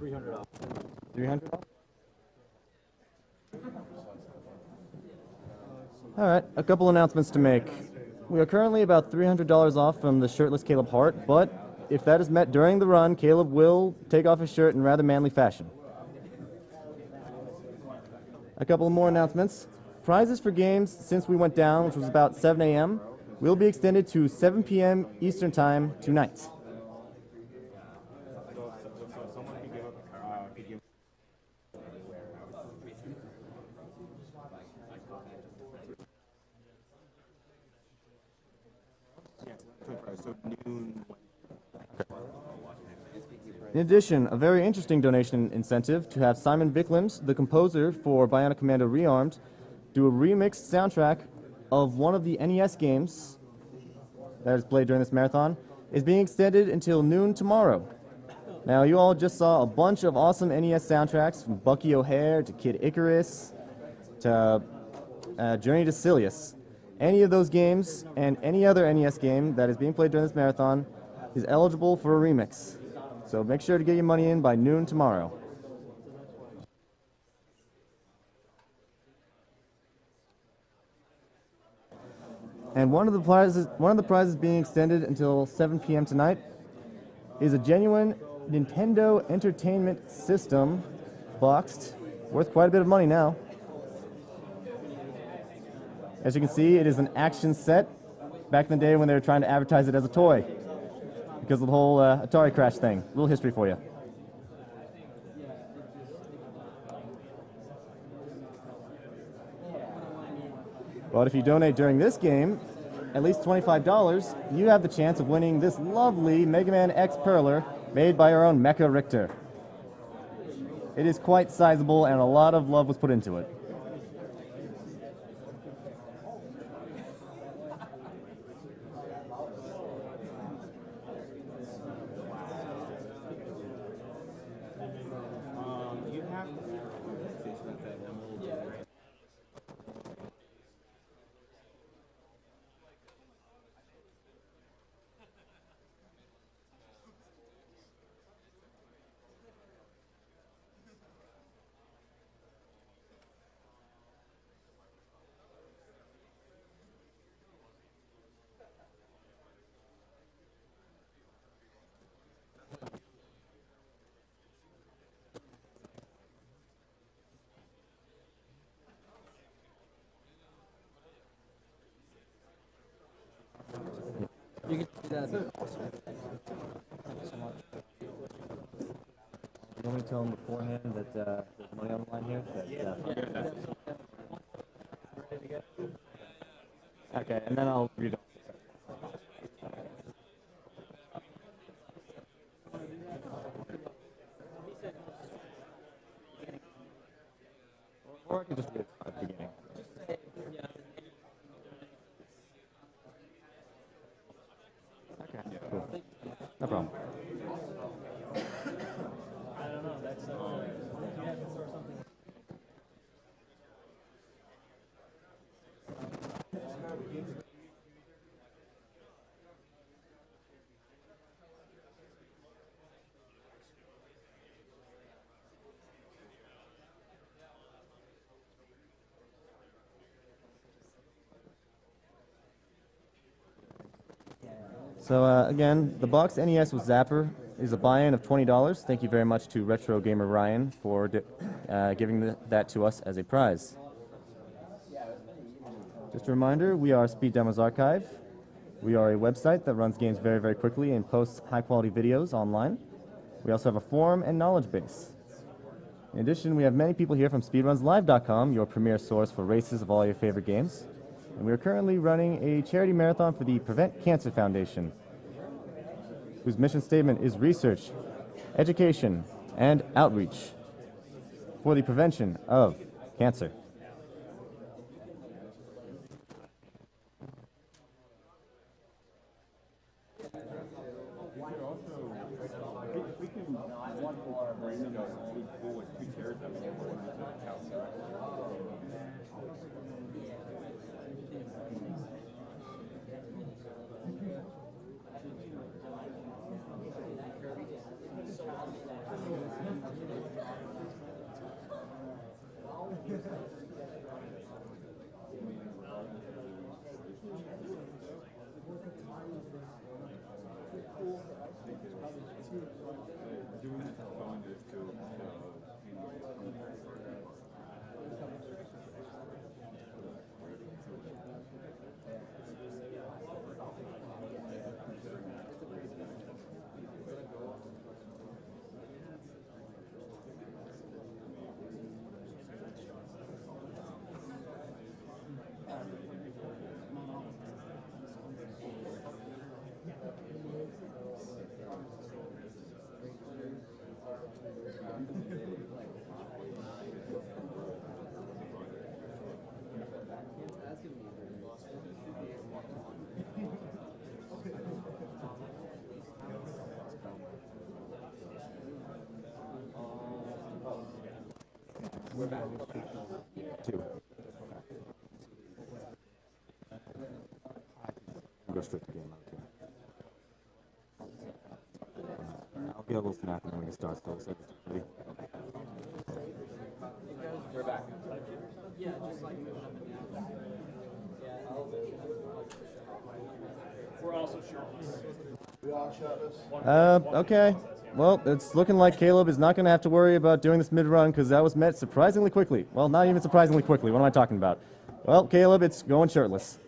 $300. 300. All right, a couple announcements to make. We are currently about $300 off from the shirtless Caleb Hart, but if that is met during the run, Caleb will take off his shirt in rather manly fashion. A couple more announcements. Prizes for games since we went down, which was about 7 a.m., will be extended to 7 p.m. Eastern Time tonight. In addition, a very interesting donation incentive to have Simon Vicklems, the composer for Bionic Commando Rearmed, do a remixed soundtrack of one of the NES games that is played during this marathon, is being extended until noon tomorrow. Now, you all just saw a bunch of awesome NES soundtracks, from Bucky O'Hare to Kid Icarus to Journey to Silius. Any of those games and any other NES game that is being played during this marathon is eligible for a remix. So make sure to get your money in by noon tomorrow. And one of the prizes being extended until 7 p.m. tonight is a genuine Nintendo Entertainment System, boxed, worth quite a bit of money now. As you can see, it is an action set. Back in the day when they were trying to advertise it as a toy, because of the whole Atari crash thing. A little history for you. But if you donate during this game, at least $25, you have the chance of winning this lovely Megaman X Perler made by our own Mecha Richter. It is quite sizable and a lot of love was put into it. You can do that. You want me to tell them beforehand that there's money on the line here? Okay, and then I'll read it. Or I can just read it at the beginning. Okay, cool. No problem. I don't know. That's you have to throw something. So again, the box NES with Zapper is a buy-in of $20. Thank you very much to Retro Gamer Ryan for giving that to us as a prize. Just a reminder, we are Speed Demos Archive. We are a website that runs games very, very quickly and posts high-quality videos online. We also have a forum and knowledge base. In addition, we have many people here from SpeedrunsLive.com, your premier source for races of all your favorite games. And we are currently running a charity marathon for the Prevent Cancer Foundation, whose mission statement is research, education, and outreach for the prevention of cancer. Two. Go straight to game mode too. I'll get a little snappy when it starts though. So We're back. We're also shirtless. okay. Well, it's looking like Caleb is not going to have to worry about doing this mid-run because that was met surprisingly quickly. Well, not even surprisingly quickly. What am I talking about? Well, Caleb, it's going shirtless.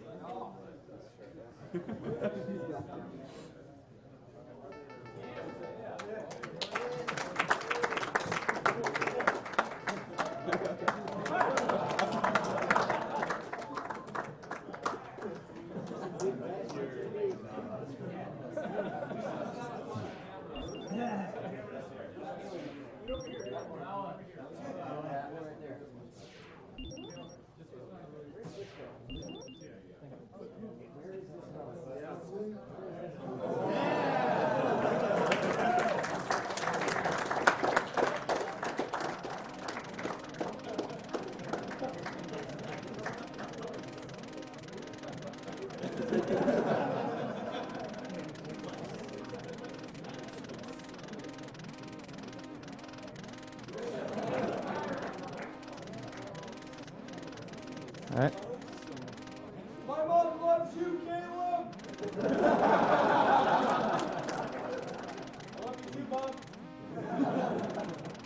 All right. My mom loves you, Caleb! I love you too, Mom.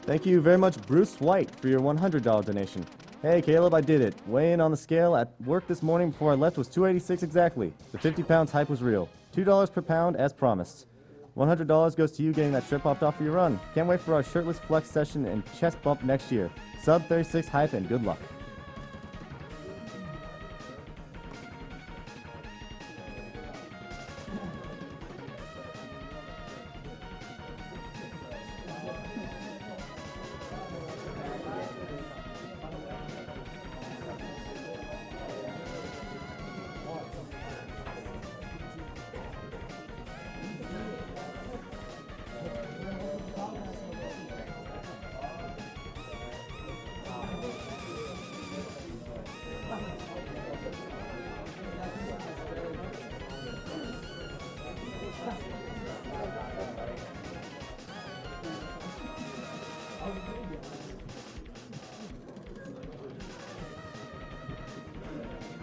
Thank you very much, Bruce White, for your $100 donation. Hey, Caleb, I did it. Weigh in on the scale at work this morning before I left was 286 exactly. The 50 pounds hype was real. $2 per pound as promised. $100 goes to you getting that strip popped off for your run. Can't wait for our shirtless flex session and chest bump next year. Sub 36 hype and good luck.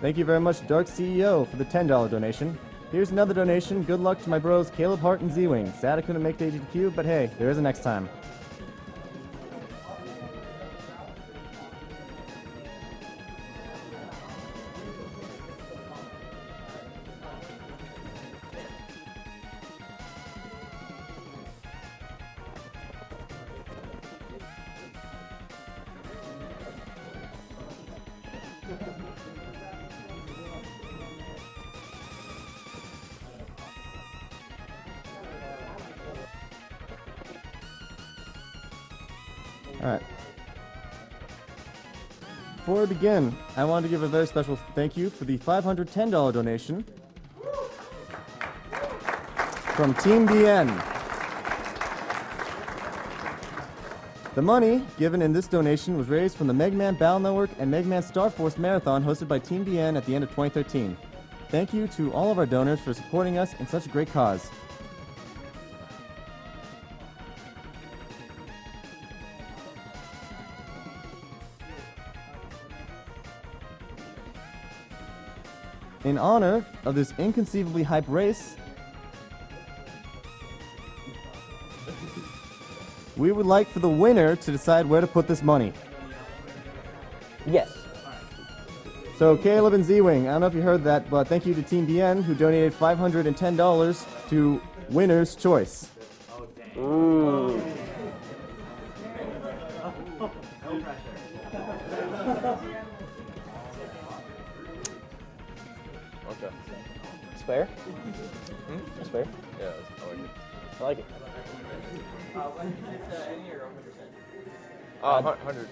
Thank you very much, Dark CEO, for the $10 donation. Here's another donation. Good luck to my bros Caleb, Hart, and Zewing. Sad I couldn't make the AGDQ, but hey, there is a next time. All right. Before we begin, I want to give a very special thank you for the $510 donation from Team BN. The money given in this donation was raised from the Megaman Battle Network and Megaman Star Force Marathon hosted by Team BN at the end of 2013. Thank you to all of our donors for supporting us in such a great cause. In honor of this inconceivably hype race, we would like for the winner to decide where to put this money. Yes. So Caleb and Zewing, I don't know if you heard that, but thank you to Team BN who donated $510 to Winner's Choice. Ooh. Okay. It's fair. It's fair. Yeah, I like it. I like it. 100.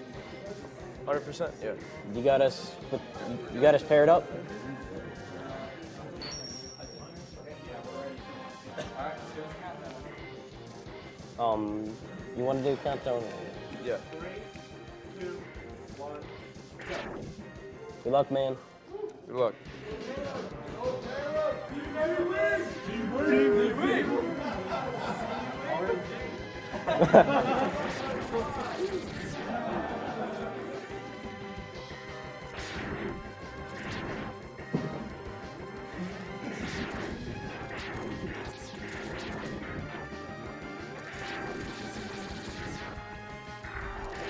100%, yeah. You got us paired up. You want to do countdown? Yeah. Good luck, man. Good luck.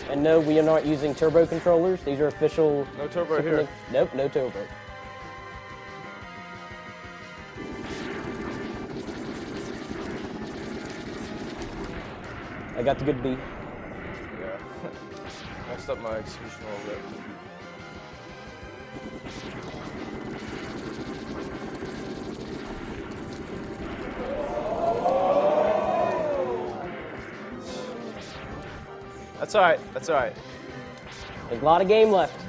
And no, we are not using turbo controllers. These are official. No turbo here. Nope, no turbo. I got the good beat. Yeah. Messed up my execution a little bit. That's alright. That's alright. There's a lot of game left.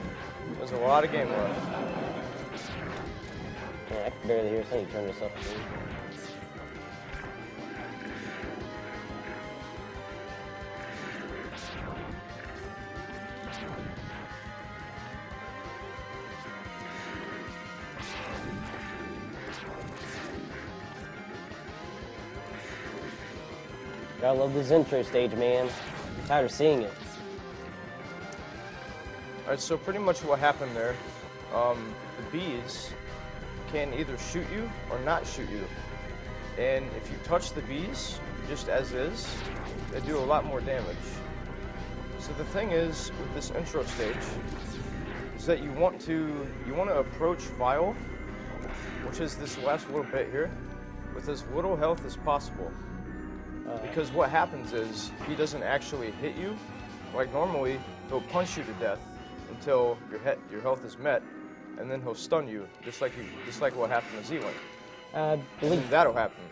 There's a lot of game left. Man, I can barely hear us. I need to turn this up. Gotta love this intro stage, man. I'm tired of seeing it. Alright, so pretty much what happened there, the bees can either shoot you or not shoot you. And if you touch the bees, just as is, they do a lot more damage. So the thing is, with this intro stage, is that you want to approach Vile, which is this last little bit here, with as little health as possible. Because what happens is, he doesn't actually hit you. Like normally, he'll punch you to death until your health is met, and then he'll stun you, just like what happened to Zewing. I believe And that'll happen.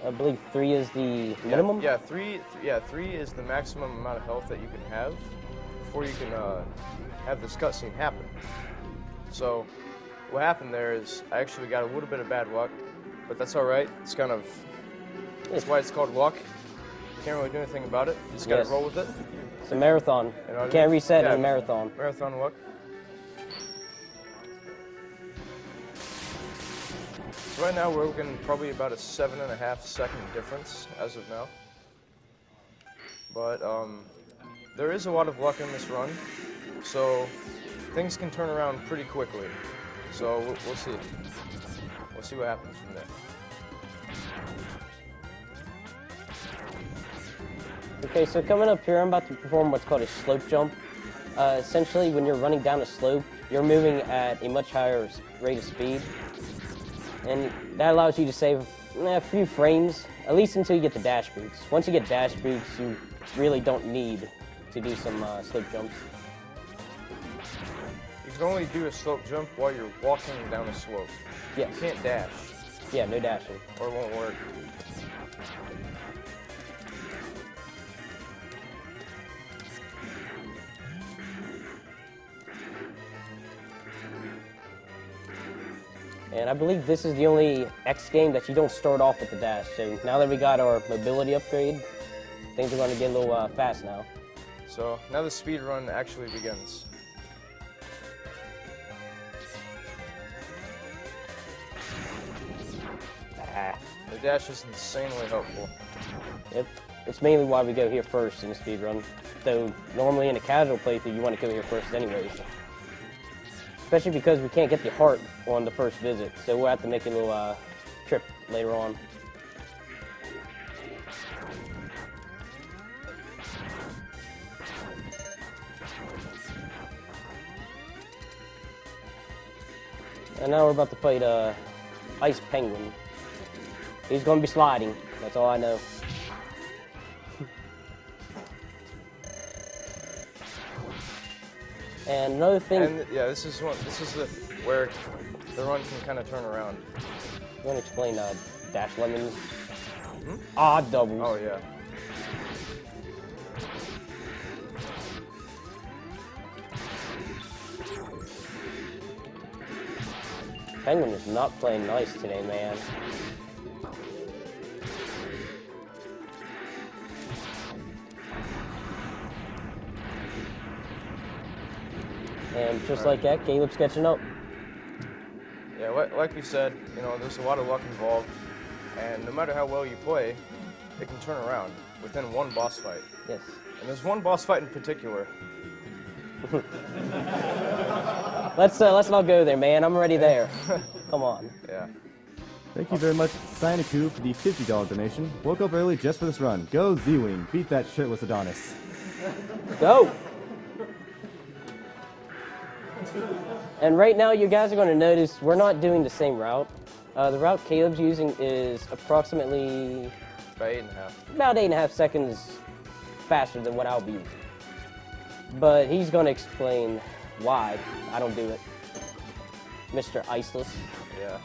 I believe 3 is the minimum. Yeah, three is the maximum amount of health that you can have before you can have this cutscene happen. So what happened there is I actually got a little bit of bad luck, but that's all right. It's kind of that's why it's called luck. You can't really do anything about it. You just gotta roll with it. It's a marathon. You know what I Can't mean? reset in Yeah, a marathon. Marathon luck. So right now we're looking probably about a 7.5 second difference as of now. But there is a lot of luck in this run, so things can turn around pretty quickly. So we'll see. We'll see what happens from there. Okay, so coming up here, I'm about to perform what's called a slope jump. Essentially, when you're running down a slope, you're moving at a much higher rate of speed. And that allows you to save a few frames, at least until you get the dash boots. Once you get dash boots, you really don't need to do some slope jumps. You can only do a slope jump while you're walking down a slope. Yes. You can't dash, Yeah, no dashing. or it won't work. And I believe this is the only X game that you don't start off with the dash. So now that we got our mobility upgrade, things are going to get a little fast now. So now the speed run actually begins. The dash is insanely helpful. Yep. It's mainly why we go here first in the speed run. Though normally in a casual playthrough, you want to go here first anyways. Especially because we can't get the Hart on the first visit, so we'll have to make a little trip later on. And now we're about to fight Ice Penguin. He's going to be sliding, that's all I know. And another thing... And yeah, this is where the run can kind of turn around. You want to explain dash lemons? Odd doubles. Oh yeah. Penguin is not playing nice today, man. And just like that, Caleb's catching up. Yeah, like we said, you know, there's a lot of luck involved, and no matter how well you play, it can turn around within one boss fight. Yes. And there's one boss fight in particular. Let's not go there, man. I'm already there. Come on. Yeah. Thank you very much, Sioniku, for the $50 donation. Woke up early just for this run. Go Zewing. Beat that shirtless Adonis. Go! And right now, you guys are going to notice we're not doing the same route. The route Caleb's using is approximately About 8.5. about 8.5 seconds faster than what I'll be using. But he's going to explain why I don't do it. Mr. Iceless. Yeah.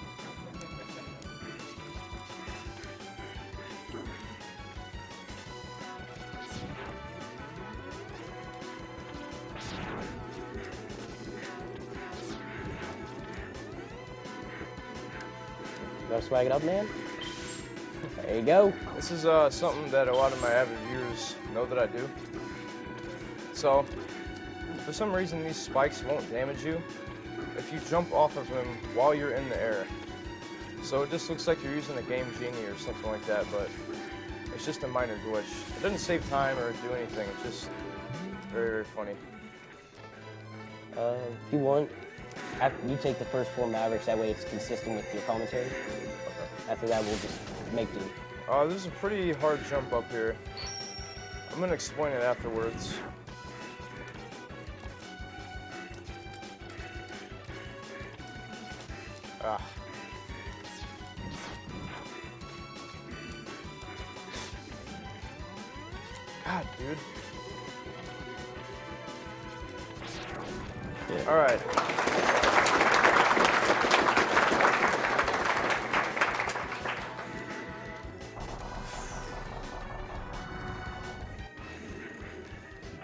You want to swag it up, man? There you go. This is something that a lot of my avid viewers know that I do. So, for some reason, these spikes won't damage you if you jump off of them while you're in the air. So it just looks like you're using a Game Genie or something like that, but it's just a minor glitch. It doesn't save time or do anything. It's just very, very funny. If you want, after you take the first 4 Mavericks, that way it's consistent with your commentary. After that, we'll just make do. This is a pretty hard jump up here. I'm going to explain it afterwards. Ah. God, dude. Yeah. All right.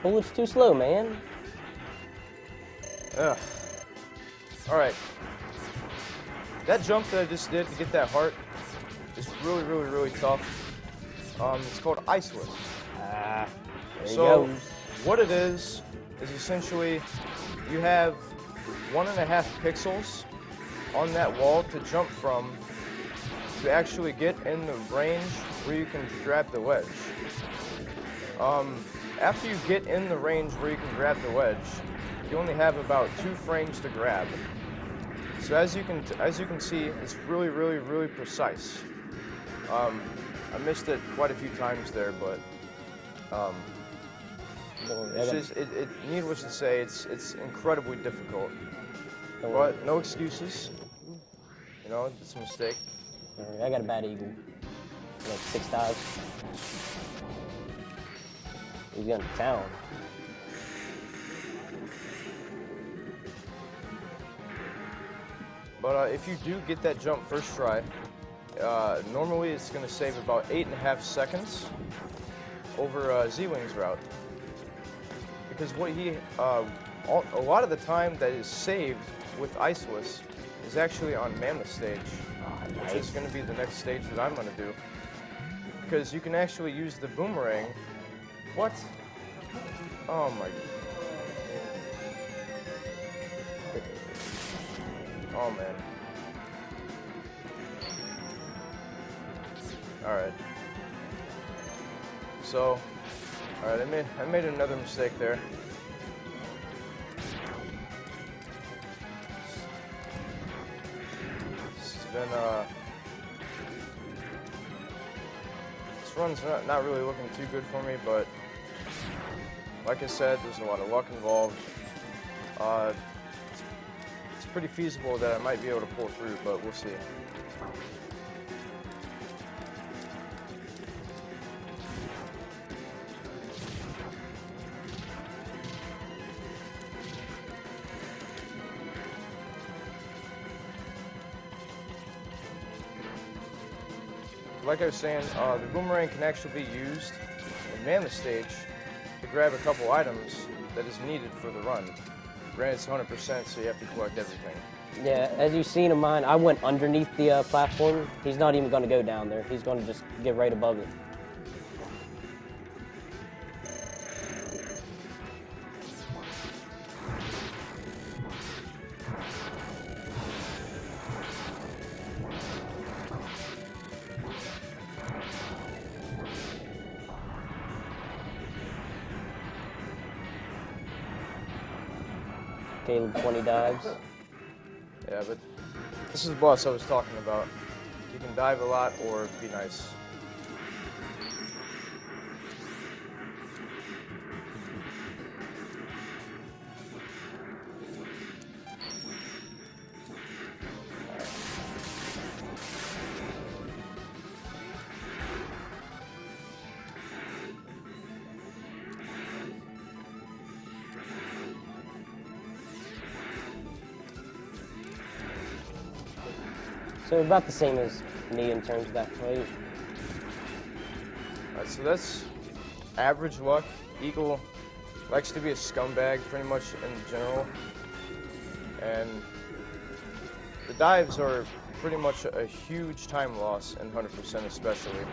Bullet's too slow, man. Ugh. All right. That jump that I just did to get that heart is really, really, really tough. It's called Iceless. There you So go. what it is essentially you have 1.5 pixels on that wall to jump from to actually get in the range where you can grab the wedge. After you get in the range where you can grab the wedge, you only have about 2 frames to grab. So as you can see, it's really, really, really precise. I missed it quite a few times there, but it's just, needless to say, it's incredibly difficult. But no excuses. You know, it's a mistake. I got a bad eagle. Like 6 times. He's going to town. But if you do get that jump first try, normally it's going to save about 8.5 seconds over Zewing's route. Because what a lot of the time that is saved with Iceless is actually on Mammoth stage, which is going to be the next stage that I'm going to do. Because you can actually use the boomerang. What? Oh my God. Oh man. Alright. So, alright, I made another mistake there. This run's not really looking too good for me, but like I said, there's a lot of luck involved. It's pretty feasible that I might be able to pull through, but we'll see. Like I was saying, the boomerang can actually be used in Mammoth stage to grab a couple items that is needed for the run. Granted, it's 100%, so you have to collect everything. Yeah, as you've seen in mine, I went underneath the platform. He's not even going to go down there. He's going to just get right above it. Caleb 20 dives. Yeah, but this is the boss I was talking about. You can dive a lot or be nice. So about the same as me in terms of that fight. Alright, so that's average luck. Eagle likes to be a scumbag pretty much in general. And the dives are pretty much a huge time loss in 100% especially.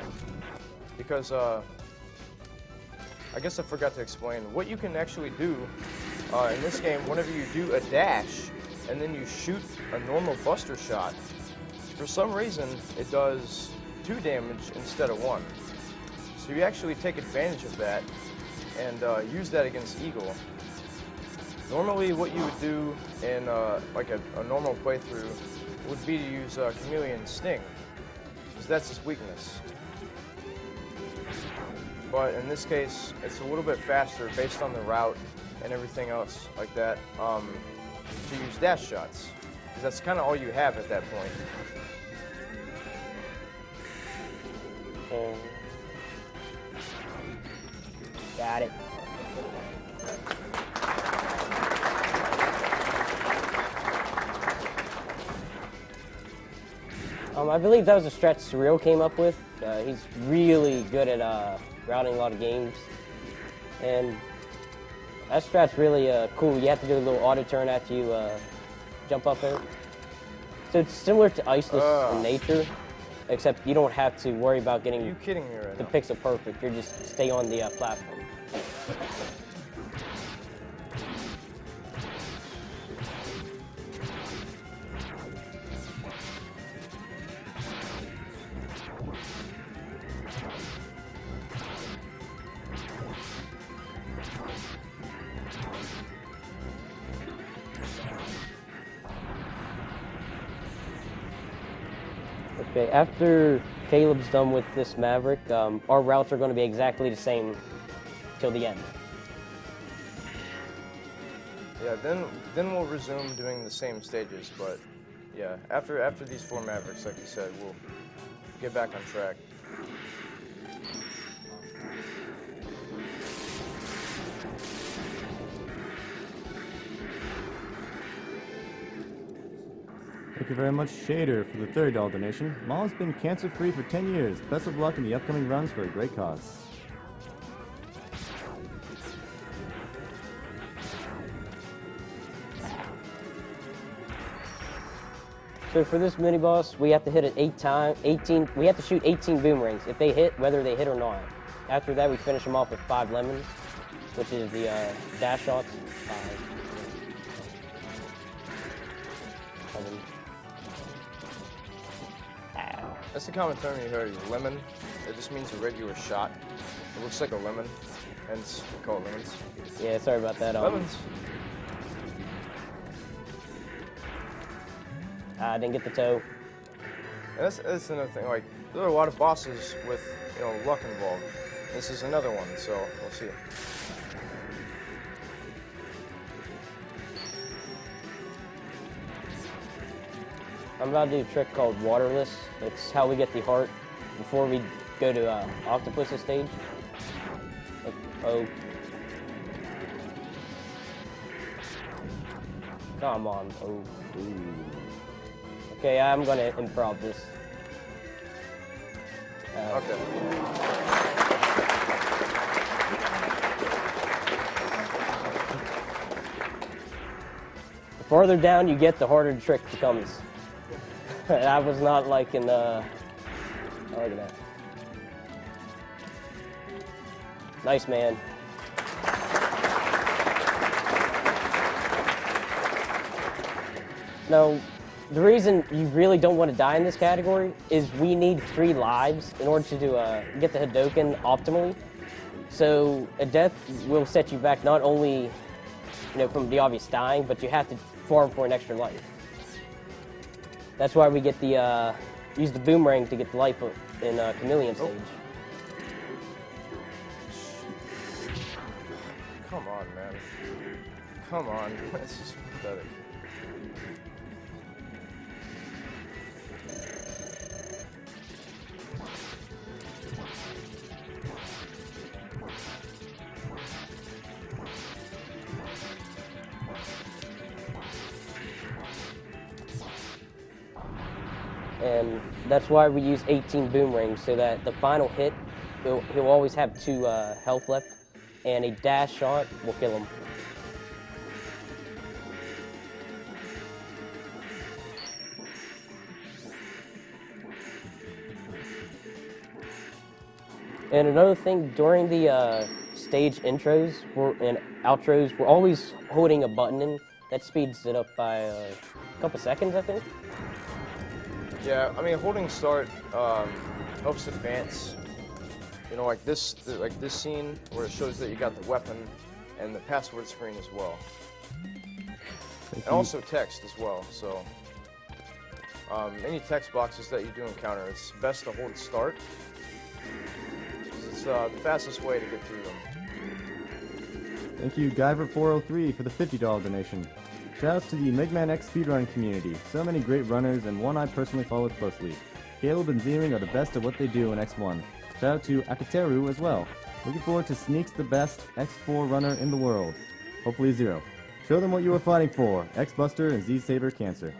Because I guess I forgot to explain what you can actually do in this game whenever you do a dash and then you shoot a normal buster shot. For some reason, it does 2 damage instead of 1. So you actually take advantage of that and use that against Eagle. Normally, what you would do in like a normal playthrough would be to use Chameleon Sting, because that's his weakness. But in this case, it's a little bit faster based on the route and everything else like that to use dash shots, because that's kind of all you have at that point. Got it. I believe that was a strat Surreal came up with. He's really good at routing a lot of games. And that strat's really cool. You have to do a little auto turn after you jump up there. So it's similar to Iceless in nature, except you don't have to worry about getting Are you kidding me right the now? pixel perfect. You just stay on the platform. Okay, after Caleb's done with this Maverick, our routes are going to be exactly the same till the end. Yeah, then we'll resume doing the same stages, but yeah, after these 4 Mavericks, like you said, we'll get back on track. Thank you very much, Shader, for the $30 donation. Mom has been cancer-free for 10 years. Best of luck in the upcoming runs for a great cause. So for this mini boss, we have to hit it 18. We have to shoot 18 boomerangs. If they hit, whether they hit or not. After that, we finish them off with 5 lemons, which is the dash shots. 5. 7. That's the common term you heard, is lemon. It just means a regular shot. It looks like a lemon, hence we call it lemons. Yeah, sorry about that. Lemons. I didn't get the toe. And that's another thing. Like, there are a lot of bosses with, luck involved. This is another one, so we'll see. I'm about to do a trick called Waterless. It's how we get the heart before we go to Octopus's stage. Like, oh. Come on. Oh. Ooh. Okay, I'm gonna improv this. Okay. The farther down you get, the harder the trick becomes. I was not liking the... I like that. Nice, man. Now, the reason you really don't want to die in this category is we need 3 lives in order to get the Hadoken optimally. So a death will set you back not only from the obvious dying, but you have to farm for an extra life. That's why we get the use the boomerang to get the life in Chameleon stage. Come on, man. Come on. This is pathetic. And that's why we use 18 boomerangs, so that the final hit, he'll always have 2 health left, and a dash shot will kill him. And another thing, during the stage intros and outros, we're always holding a button in. That speeds it up by a couple seconds, I think. Yeah, I mean, holding start helps advance. You know, like this scene where it shows that you got the weapon and the password screen as well, and also text as well. So, any text boxes that you do encounter, it's best to hold start. It's the fastest way to get through them. Thank you, Guyver403, for the $50 donation. Shoutouts to the Megaman X speedrunning community. So many great runners, and one I personally follow closely. Caleb and Zewing are the best at what they do in X1. Shout out to Akateru as well. Looking forward to Sneak's the best X4 runner in the world. Hopefully zero. Show them what you were fighting for. X-Buster and Z-Saber Cancer.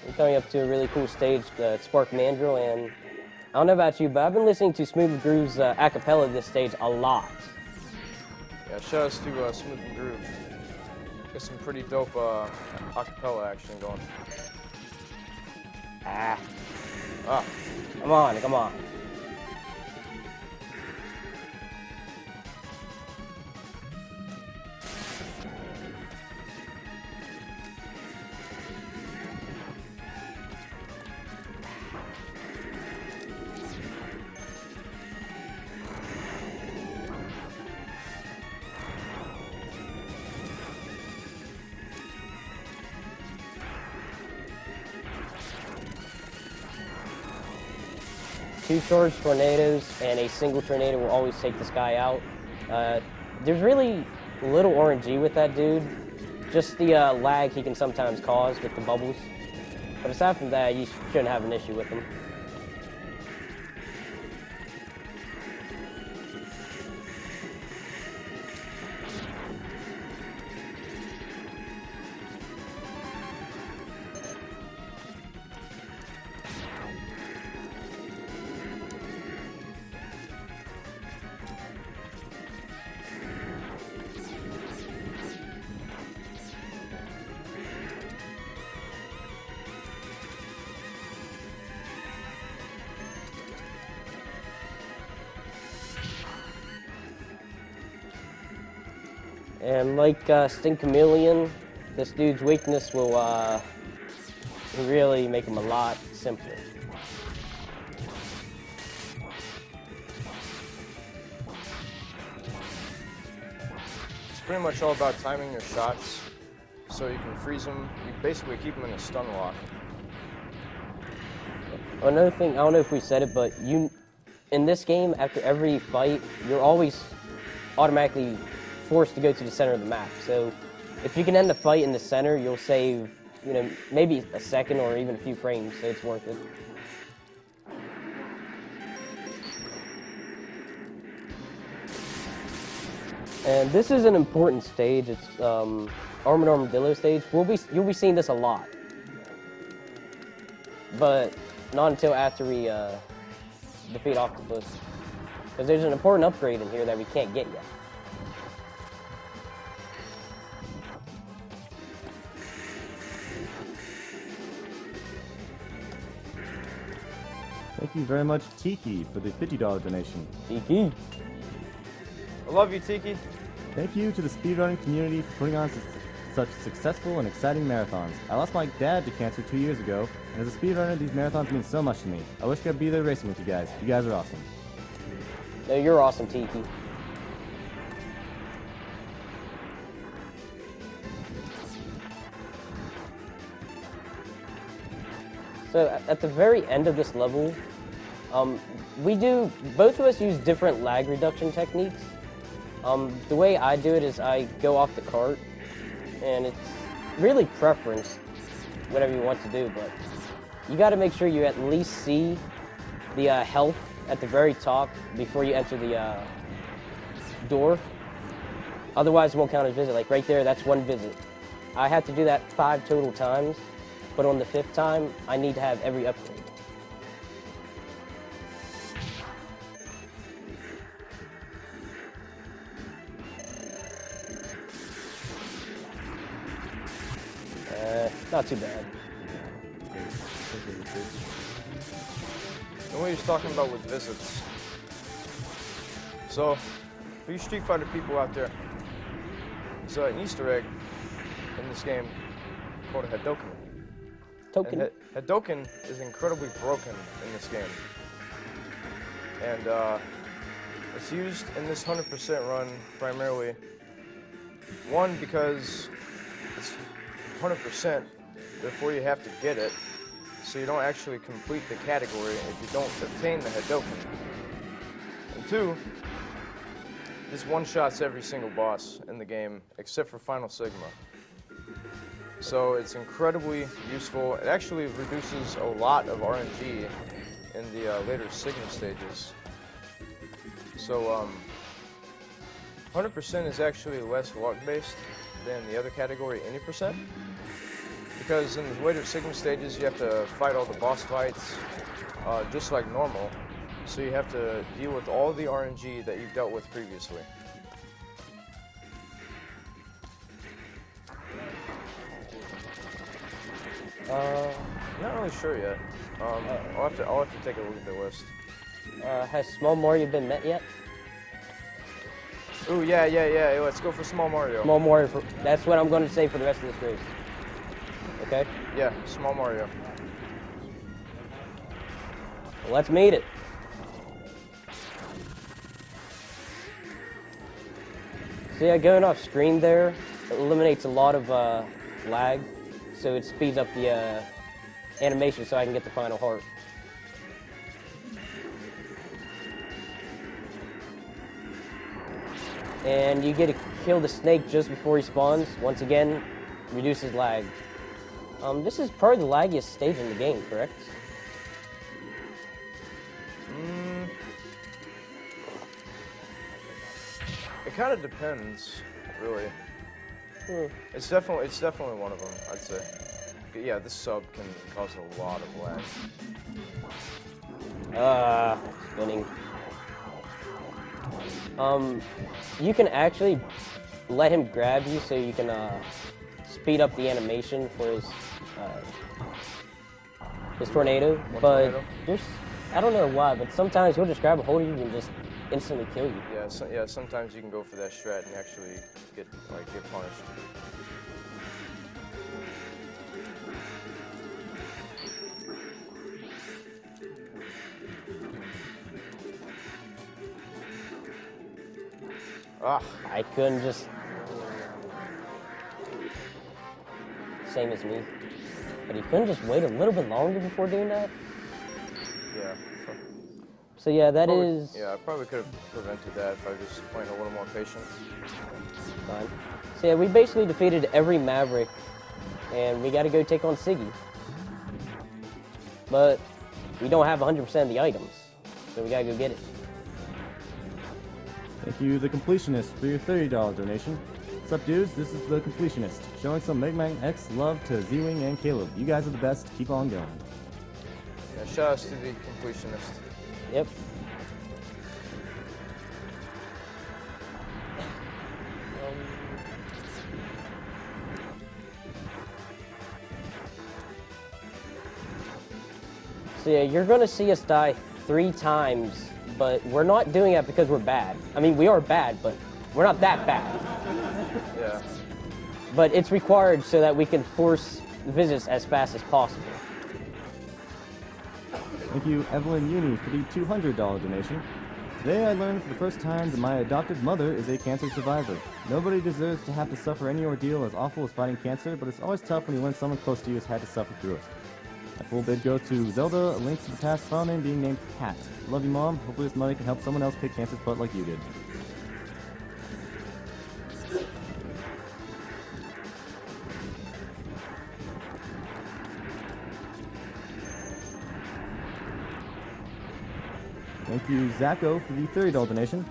We're coming up to a really cool stage, Spark Mandrill, and I don't know about you, but I've been listening to Smooth Groove's acapella this stage a lot. Yeah, shoutouts to Smooth and Groove. Got some pretty dope acapella action going. Ah, Ah, come on, come on. Two charged tornadoes and a single tornado will always take this guy out. There's really little RNG with that dude. Just the lag he can sometimes cause with the bubbles. But aside from that, you shouldn't have an issue with him. And like Sting Chameleon, this dude's weakness will really make him a lot simpler. it's pretty much all about timing your shots so you can freeze them. You basically keep them in a stun lock. Another thing, I don't know if we said it, but in this game, after every fight, you're always automatically forced to go to the center of the map. So if you can end the fight in the center, you'll save, maybe a second or even a few frames, so it's worth it. And this is an important stage. It's Armored Armadillo stage. You'll be seeing this a lot, but not until after we defeat Octopus, because there's an important upgrade in here that we can't get yet. Thank you very much, Tiki, for the $50 donation. Tiki. I love you, Tiki. Thank you to the speedrunning community for putting on such successful and exciting marathons. I lost my dad to cancer 2 years ago, and as a speedrunner, these marathons mean so much to me. I wish I could be there racing with you guys. You guys are awesome. No, you're awesome, Tiki. So at the very end of this level, both of us use different lag reduction techniques. The way I do it is I go off the cart, and it's really preference, whatever you want to do, but you got to make sure you at least see the health at the very top before you enter the door. Otherwise, it won't count as visit. Like right there, that's one visit. I have to do that 5 total times, but on the 5th time, I need to have every upgrade. Not too bad. And what he was talking about with visits. So, for you Street Fighter people out there, there's an Easter egg in this game called a Hadoken. Token. And Hadoken is incredibly broken in this game. And it's used in this 100% run primarily. One, because it's 100%, therefore you have to get it, so you don't actually complete the category if you don't obtain the Hadoken. And 2, this one-shots every single boss in the game, except for Final Sigma. So it's incredibly useful. It actually reduces a lot of RNG in the later Sigma stages. So 100% is actually less luck-based than the other category, any percent. Because in the later Sigma stages, you have to fight all the boss fights just like normal. So you have to deal with all the RNG that you've dealt with previously. Not really sure yet. I'll have to take a look at the list. Has Small Mario been met yet? Ooh, yeah. Let's go for Small Mario. Small Mario, that's what I'm going to say for the rest of this race. Okay? Yeah, Small Mario. Well, let's meet it. So yeah, going off screen there eliminates a lot of lag, so it speeds up the animation so I can get the final heart. And you get to kill the snake just before he spawns. Once again, reduces lag. This is probably the laggiest stage in the game, correct? It kind of depends, really. It's definitely one of them, I'd say. Yeah, this sub can cause a lot of lag. Spinning. You can actually let him grab you so you can speed up the animation for his tornado. But I don't know why, but sometimes he'll just grab a hold of you and just instantly kill you. Yeah, sometimes you can go for that strat and actually get punished. I couldn't just... Same as me. But he couldn't just wait a little bit longer before doing that? Yeah. So yeah, that is... Yeah, I probably could have prevented that if I was just playing a little more patient. Fine. So yeah, we basically defeated every Maverick, and we gotta go take on Siggy. But we don't have 100% of the items, so we gotta go get it. Thank you, The Completionist, for your $30 donation. What's up, dudes? This is The Completionist, showing some Megaman X love to Zewing and Caleb. You guys are the best. Keep on going. Yeah, shout outs to The Completionist. Yep. So yeah, you're gonna see us die 3 times, but we're not doing it because we're bad. I mean, we are bad, but we're not that bad. Yeah. But it's required so that we can force visits as fast as possible. Thank you, Evelyn Uni, for the $200 donation. Today I learned for the first time that my adopted mother is a cancer survivor. Nobody deserves to have to suffer any ordeal as awful as fighting cancer, but it's always tough when you learn someone close to you has had to suffer through it. My full bid goes to Zelda, A Link to the Past, file name being named Cat. Love you, Mom. Hopefully this money can help someone else kick cancer's butt like you did. Thank you, Zacho, for the $30 donation.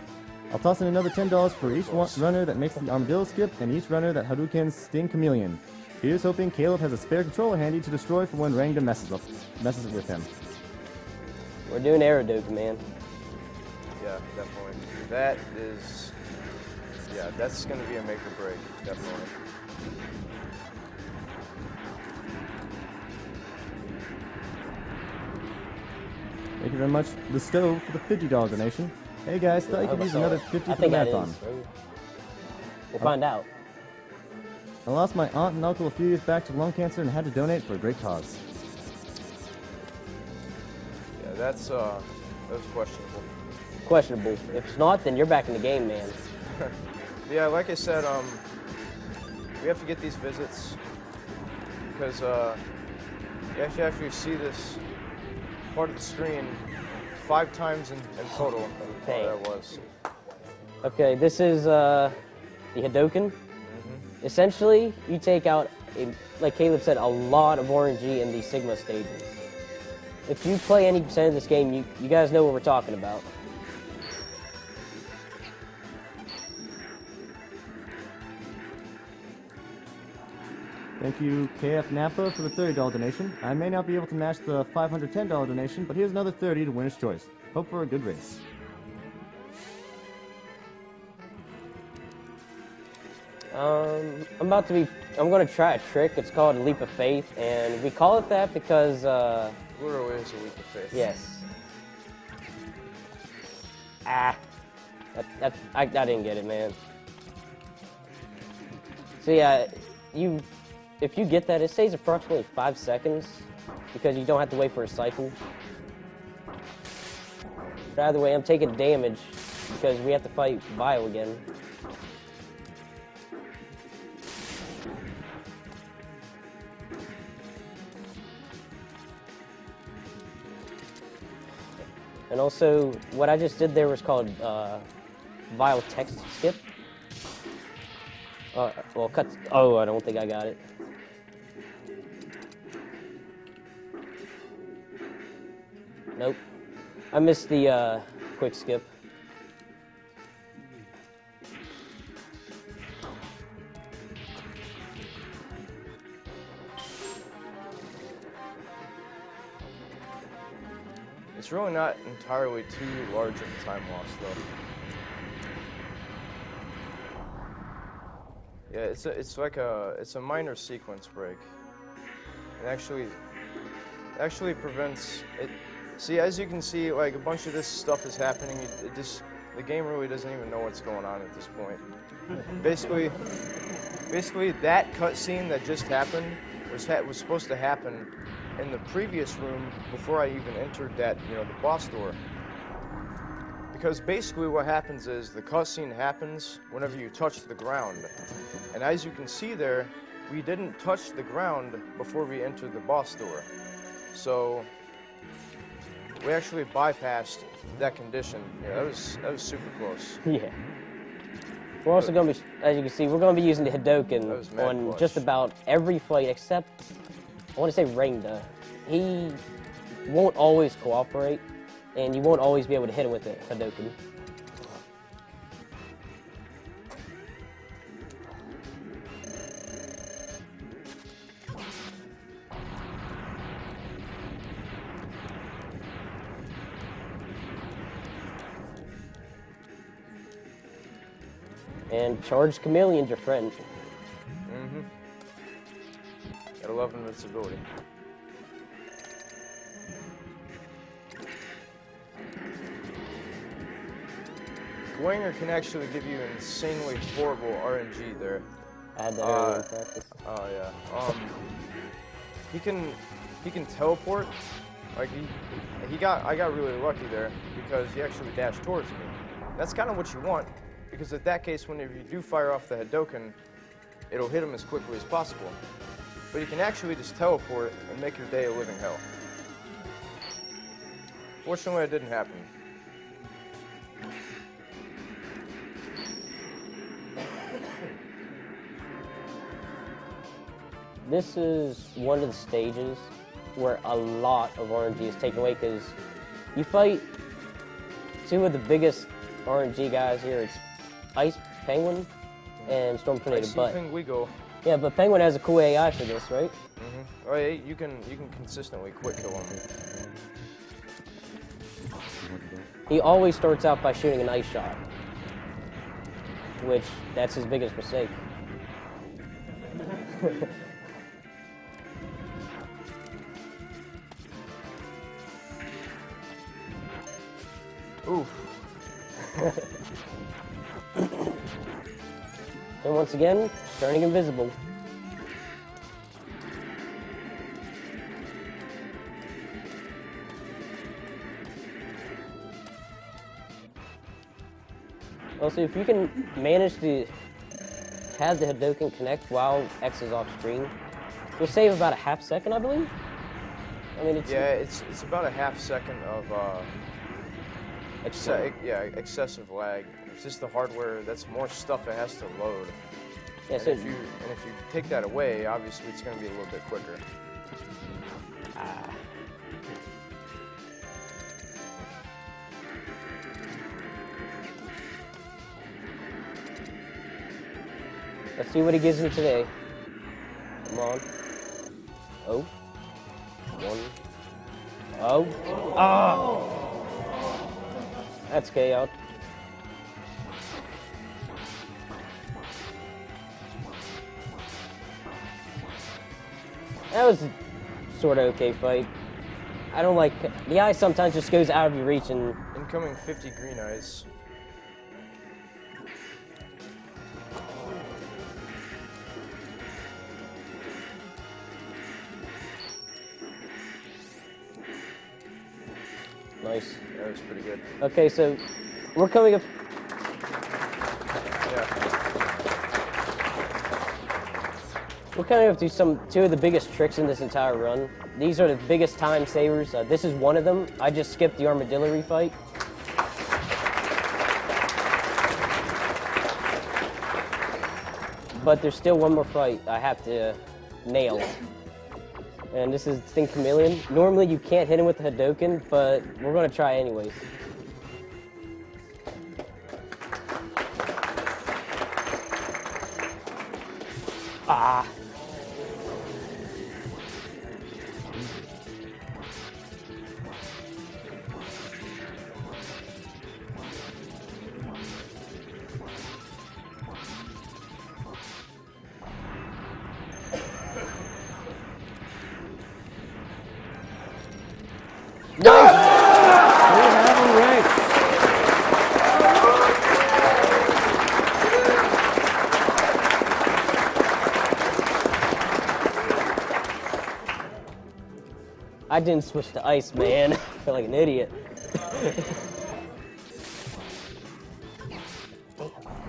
I'll toss in another $10 for each runner that makes the armadillo skip and each runner that Hadouken's Sting Chameleon. Here's hoping Caleb has a spare controller handy to destroy for when Rangda messes it with him. We're doing Aerodouken, man. Yeah, definitely. That is, yeah, that's going to be a make or break, definitely. Thank you very much, The Stove, for the $50 donation. Hey guys, thought you could use another 50 I for the think that marathon. is, bro. We'll find out. I lost my aunt and uncle a few years back to lung cancer and had to donate for a great cause. Yeah, that's questionable. Questionable. If it's not, then you're back in the game, man. Yeah, like I said, we have to get these visits because you have to actually see this part of the screen 5 times in total. Okay. That was. Okay, this is the Hadouken. Essentially, you take out, like Caleb said, a lot of RNG in the Sigma stages. If you play any percent of this game, you guys know what we're talking about. Thank you, KF Napa, for the $30 donation. I may not be able to match the $510 donation, but here's another $30 to winner's choice. Hope for a good race. I'm going to try a trick. It's called a Leap of Faith, and we call it that because, Literally is a leap of faith. yes. I didn't get it, man. So yeah, if you get that, it saves approximately 5 seconds because you don't have to wait for a cycle. But either way, I'm taking damage because we have to fight Vile again. And also, what I just did there was called Vile Text Skip. Well, cut. Oh, I don't think I got it. Nope. I missed the quick skip. It's really not entirely too large of a time loss, though. Yeah, it's like a minor sequence break. It actually prevents it. See, as you can see, like a bunch of this stuff is happening. The game really doesn't even know what's going on at this point. Basically, that cutscene that just happened was supposed to happen in the previous room before I even entered that, the boss door. Because basically what happens is the cutscene happens whenever you touch the ground. And as you can see there, we didn't touch the ground before we entered the boss door. So we actually bypassed that condition. Yeah, that was super close. Yeah. We're also going to be, as you can see, we're going to be using the Hadouken on clutch. just about every fight except, I want to say Rangda. He won't always cooperate, and you won't always be able to hit him with the Hadouken. And Charged Chameleon's your friend. Mm-hmm. Gotta love invincibility. Winger can actually give you insanely horrible RNG there. I had that earlier in practice. Oh yeah. He can teleport Like I got really lucky there because he actually dashed towards me. That's kind of what you want, because in that case, whenever you do fire off the Hadouken, it'll hit him as quickly as possible. But you can actually just teleport and make your day a living hell. Fortunately, it didn't happen. This is one of the stages where a lot of RNG is taken away because you fight two of the biggest RNG guys here. It's Ice Penguin and Storm Tornado. But yeah, but Penguin has a cool AI for this, right? Mm-hmm. Oh, yeah, you can consistently quick kill him. He always starts out by shooting an ice shot, which that's his biggest mistake. Oof. And once again, turning invisible. Also, if you can manage to have the Hadouken connect while X is off screen, you'll save about a half second, I believe. I mean, it's about a half second of excessive lag. It's just the hardware. That's more stuff it has to load. Yeah, and so if you take that away, obviously it's going to be a little bit quicker. Let's see what he gives me today. Come on. Oh. One. Oh. Ah! That's KO. That was a sort of okay fight. I don't like... The eye sometimes just goes out of your reach and... Incoming 50 green eyes. Nice. That was pretty good. Okay, so we're coming up... Yeah. We're coming up to two of the biggest tricks in this entire run. These are the biggest time savers. This is one of them. I just skipped the armadillo fight. But there's still one more fight I have to nail. And this is Sting Chameleon. Normally you can't hit him with the Hadouken, but we're gonna try anyways. Ah. I didn't switch to ice, man. I feel like an idiot.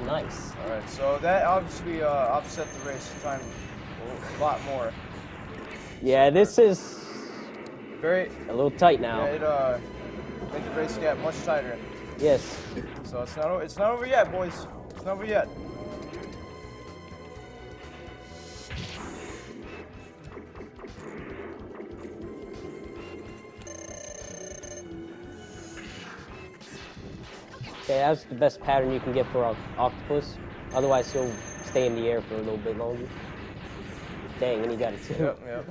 Nice. All right, so that obviously offset the race time a lot more. Yeah, this is a little tight now. Yeah, it made the race gap much tighter. Yes. So it's not over yet, boys. It's not over yet. Okay, that's the best pattern you can get for Octopus. Otherwise, he'll stay in the air for a little bit longer. Dang, and he got it too. Yep.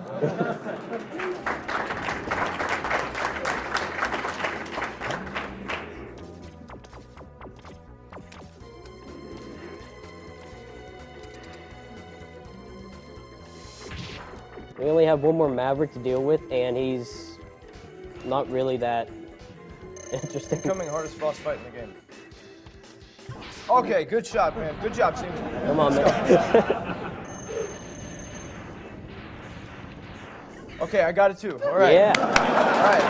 We only have one more Maverick to deal with, and he's not really that interesting. Becoming hardest boss fight in the game. Okay, good shot, man. Good job, team. Come on, man. Okay, I got it too. All right. Yeah. All right.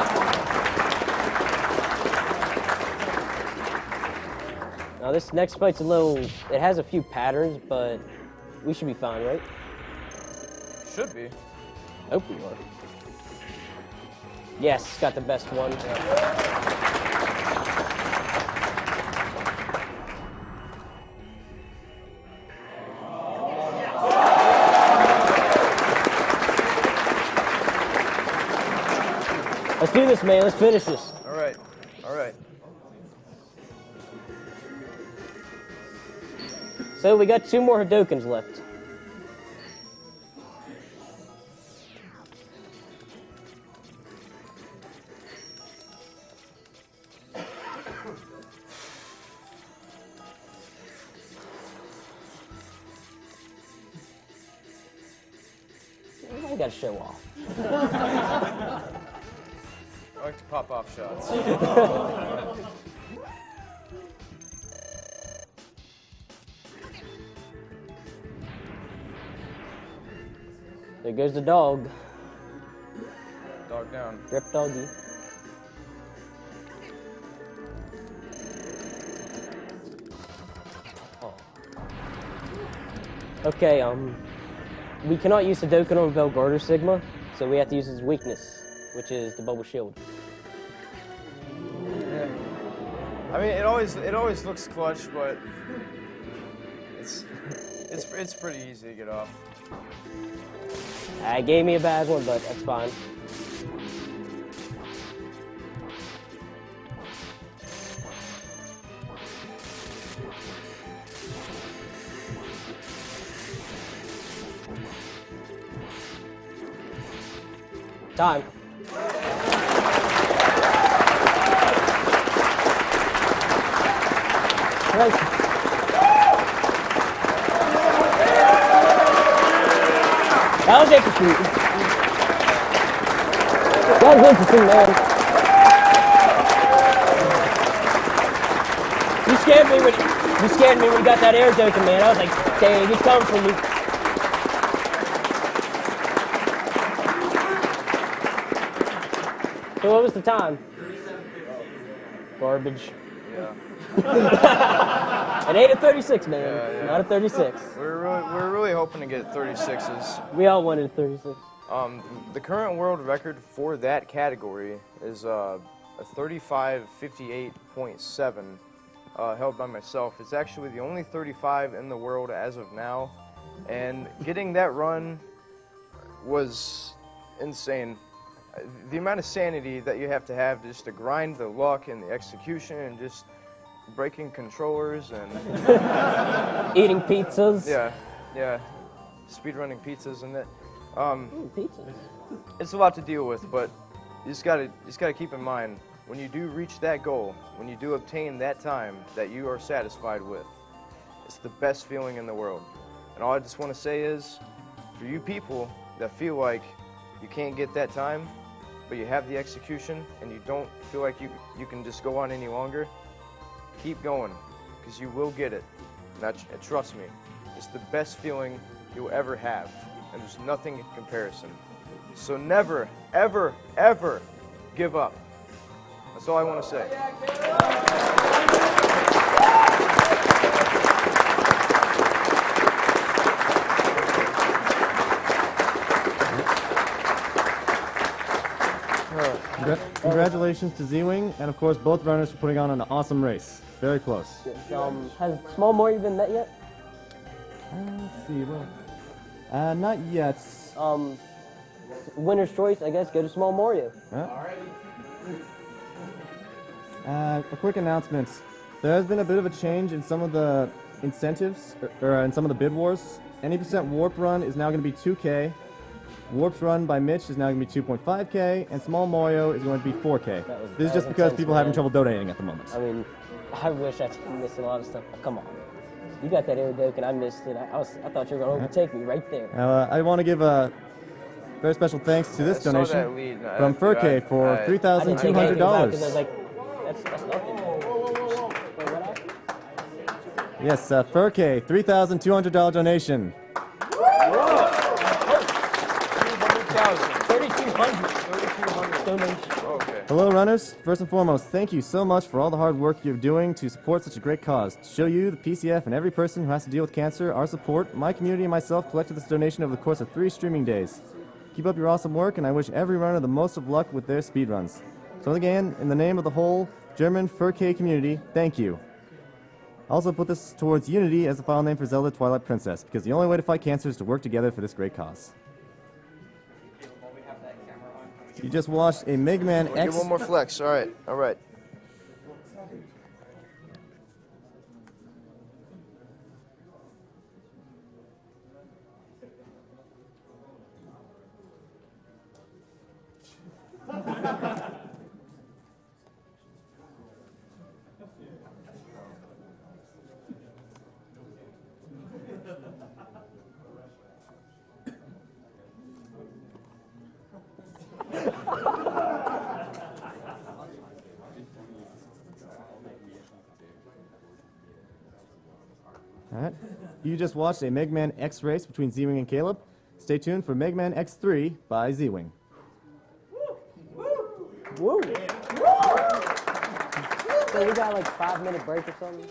Now this next fight's a little, it has a few patterns, but we should be fine, right? Should be. Hope we are. Yes, got the best one. Let's do this, man. Let's finish this. All right. All right. So we got 2 more Hadokens left. I gotta show off. I like to pop off shots. There goes the dog. Dog down. Rip doggy. Oh. Okay, we cannot use Hadouken on Velgarder Sigma, so we have to use his weakness, which is the bubble shield. Yeah. I mean, it always looks clutch, but it's pretty easy to get off. Gave me a bad one, but that's fine. Time. Right. That was interesting. That was interesting, man. You scared me when you got that air Hadouken, man. I was like, dang, he's coming for me. So what was the time? Garbage. Yeah. An 8 of 36, man. Yeah. Not a 36. We're really hoping to get 36s. We all wanted a 36. The current world record for that category is a 35:58.7, held by myself. It's actually the only 35 in the world as of now, and getting that run was insane. The amount of sanity that you have to have just to grind the luck and the execution and just breaking controllers and Eating pizzas. yeah, speedrunning pizzas and that. Pizzas. It's a lot to deal with, but you just gotta keep in mind when you do reach that goal, when you do obtain that time that you are satisfied with, it's the best feeling in the world. And all I just want to say is, for you people that feel like you can't get that time, but you have the execution and you don't feel like you can just go on any longer, keep going, because you will get it. And trust me, it's the best feeling you'll ever have, and there's nothing in comparison. So never, ever, ever give up. That's all I want to say. Congratulations to Zewing, and of course both runners for putting on an awesome race. Very close. Has Small Mori been met yet? Let's see. Well, not yet. Winner's choice, I guess, go to Small Morio. A quick announcement. There has been a bit of a change in some of the incentives, or in some of the bid wars. Any % warp run is now going to be 2K. Warp's run by Mitch is now going to be 2.5K, and Small Mario is going to be 4K. This is just because people are having trouble donating at the moment. I mean, I wish I missed a lot of stuff. Come on. You got that air Hadouken, I missed it. I thought you were going to overtake me right there. I want to give a very special thanks to this donation from Furk for $3,200. I was like, that's nothing. Wait, what happened? Yes, Furk, $3,200 donation. 32 3,200 Donation. Okay. Hello, runners. First and foremost, thank you so much for all the hard work you're doing to support such a great cause. To show you, the PCF, and every person who has to deal with cancer, our support, my community and myself collected this donation over the course of 3 streaming days. Keep up your awesome work, and I wish every runner the most of luck with their speed runs. So again, in the name of the whole German 4K community, thank you. I also put this towards Unity as the file name for Zelda Twilight Princess, because the only way to fight cancer is to work together for this great cause. You just watched a Megaman Give X. one more flex. All right. All right. All right. You just watched a Megaman X race between Zewing and Caleb. Stay tuned for Megaman X3 by Zewing. Woo! So we got like 5-minute break or something?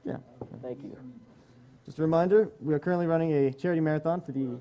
Yeah. Thank you. Just a reminder, we are currently running a charity marathon for the